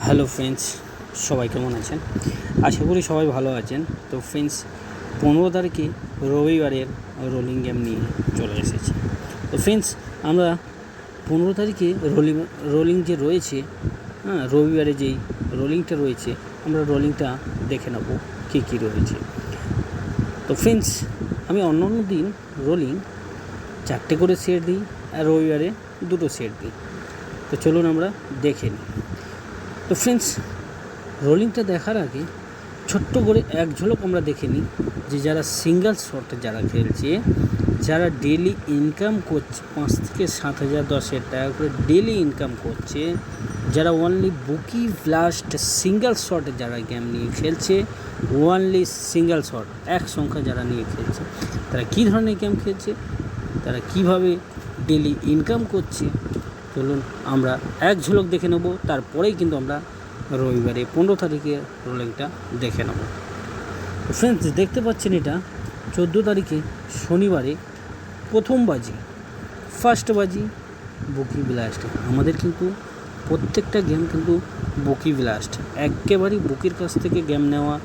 Hello friends, সবাই কেমন আছেন? আশা করি সবাই ভালো আছেন। তো ফ্রেন্ডস, 15 তারিখে রবিবারের রোলিং গেম নিয়ে চলে এসেছি। তো ফ্রেন্ডস, আমরা 15 তারিখে রোলিং যে রয়েছে, রবিবারে যেই রোলিংটা রয়েছে, আমরা রোলিংটা দেখে নেব কী কী রয়েছে। তো ফ্রেন্ডস, আমি অন্য দিন রোলিং 4টে করে সেট দিই, আর রবিবারে 2টো সেট দিই। তো চলুন আমরা দেখে নিই। তো ফ্রেন্ডস, রোলিংটা দেখার আগে ছোট্ট করে এক ঝলক আমরা দেখে নিই যে যারা সিঙ্গেল শট যারা খেলছে, যারা ডেলি ইনকাম করছে 5 থেকে 7,000 10,000 টাকা করে ডেলি ইনকাম করছে, যারা ওনলি বুকি ব্লাস্ট সিঙ্গেল শট যারা গেম নিয়ে খেলছে, ওনলি সিঙ্গেল শট এক সংখ্যা যারা নিয়ে খেলছে, তারা কী ধরনের গেম খেলছে, তারা কিভাবে ডেলি ইনকাম করছে, চলুন আমরা এক ঝলক দেখে নেব। তারপরেই কিন্তু আমরা রবিবারে 15 তারিখে রোলিংটা দেখে নেব। ফ্রেন্ডস, দেখতে পাচ্ছেন এটা 14 তারিখে শনিবারে প্রথম বাজি, ফার্স্ট বাজি বুকি ব্লাস্ট। আমাদের কিন্তু প্রত্যেকটা গেম কিন্তু বুকি ব্লাস্ট, একেবারেই বুকির কাছ থেকে গেম নেওয়া।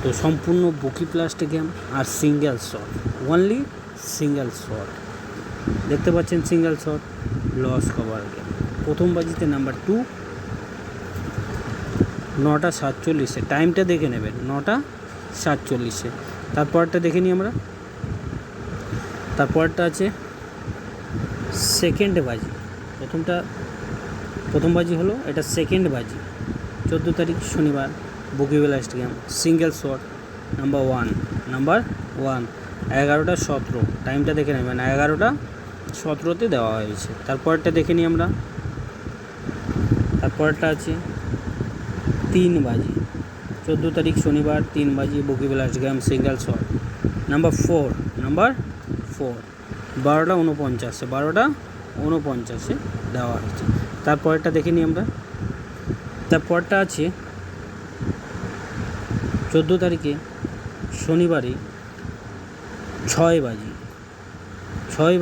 তো সম্পূর্ণ বুকি ব্লাস্ট গেম আর single shot, only single shot. দেখতে পাচ্ছেন single shot loss cover game. প্রথম বাজিতে নাম্বার 2, 9টা 47, টাইমটা দেখে নেবেন, 9টা 47। তারপরটা দেখে নিই আমরা। তারপরটা আছে সেকেন্ড বাজি। প্রথম বাজি হলো, এটা সেকেন্ড বাজি 14 তারিখ শনিবার bookie blast game single shot number 1, 11টা 17, টাইমটা দেখে নেবেন, 11টা 17তে দেওয়া হয়েছে। তারপরটা দেখে নিই আমরা। তারপরটা আছে 3 বাজি 14 তারিখ শনিবার 3 বাজি bookie blast game single shot number 4, 12টা 49 দেওয়া হয়েছে। তারপরটা দেখে নিই আমরা। তারপরটা আছে 14 তারিখে শনিবারে 6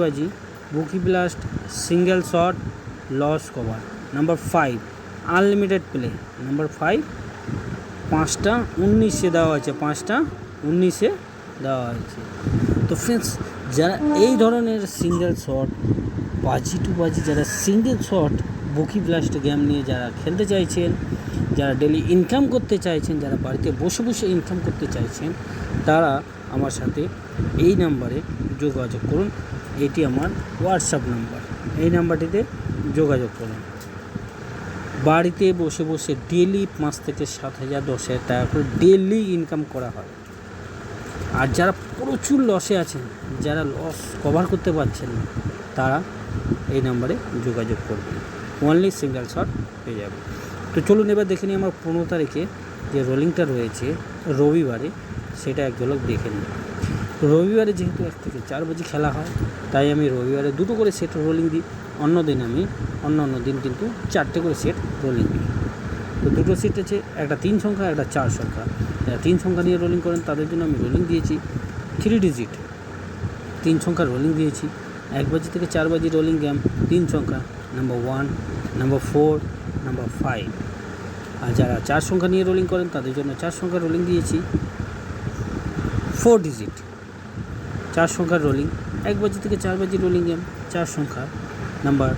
বাজি bookie blast single shot loss cover number 5 unlimited play number 5, 5টা 19 দেওয়া হয়েছে, 5টা 19 দেওয়া হয়েছে। তো ফ্রেন্ডস, যারা এই ধরনের সিঙ্গেল শট বাজি টু বাজি, যারা সিঙ্গেল শট বুকি ব্লাস্ট গেম নিয়ে যারা খেলতে চাইছেন, যারা ডেলি ইনকাম করতে চাইছেন, যারা বাড়িতে বসে বসে ইনকাম করতে চাইছেন, তারা আমার সাথে এই নাম্বারে যোগাযোগ করুন। এটি আমার হোয়াটসঅ্যাপ নাম্বার, এই নাম্বারটিতে যোগাযোগ করুন। বাড়িতে বসে বসে ডেলি 5 থেকে 7,000 10,000 টাকা করে ডেলি ইনকাম করা হয়। আর যারা প্রচুর লসে আছেন, যারা লস কভার করতে পারছেন না, তারা এই নাম্বারে যোগাযোগ করবেন, ওনলি সিঙ্গেল শট পেয়ে যাবে। তো চলুন এবার দেখে নিই আমার 15 তারিখে যে রোলিংটা রয়েছে রবিবারে, সেটা এক ঝলক দেখে নিই। রবিবারে যেহেতু 1 থেকে 4 বাজি খেলা হয়, তাই আমি রবিবারে 2টো করে সেট রোলিং দিই। অন্য দিন কিন্তু 4টে করে সেট রোলিং দিই। তো 2টো সেট আছে, একটা 3 সংখ্যা, একটা 4 সংখ্যা। যারা 3 সংখ্যা নিয়ে রোলিং করেন তাদের জন্য আমি রোলিং দিয়েছি 3 ডিজিট 3 সংখ্যা রোলিং দিয়েছি। 1 বাজি থেকে 4 বাজি রোলিং গেম 3 সংখ্যা নাম্বার 1, নাম্বার 4, নাম্বার 5। আর যারা 4 সংখ্যা নিয়ে রোলিং করেন তাদের জন্য 4 সংখ্যা রোলিং দিয়েছি 4 ডিজিট 4 সংখ্যার রোলিং। 1 বাজি থেকে 4 বাজি রোলিং গেম 4 সংখ্যা নাম্বার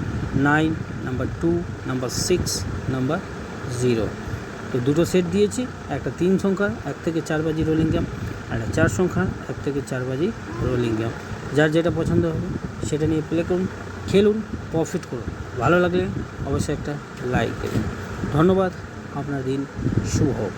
9, নাম্বার 2, নাম্বার 6, নাম্বার 0। তো 2টো সেট দিয়েছি, একটা 3 সংখ্যা 1 থেকে 4 বাজি রোলিং গেম, আর একটা 4 সংখ্যা 1 থেকে 4 বাজি রোলিং গেম। যার যেটা পছন্দ হবে সেটা নিয়ে প্লে করুন, খেলুন, প্রফিট করুন। ভালো লাগলে অবশ্যই একটা লাইক দেবেন। ধন্যবাদ, আপনার দিন শুভ হোক।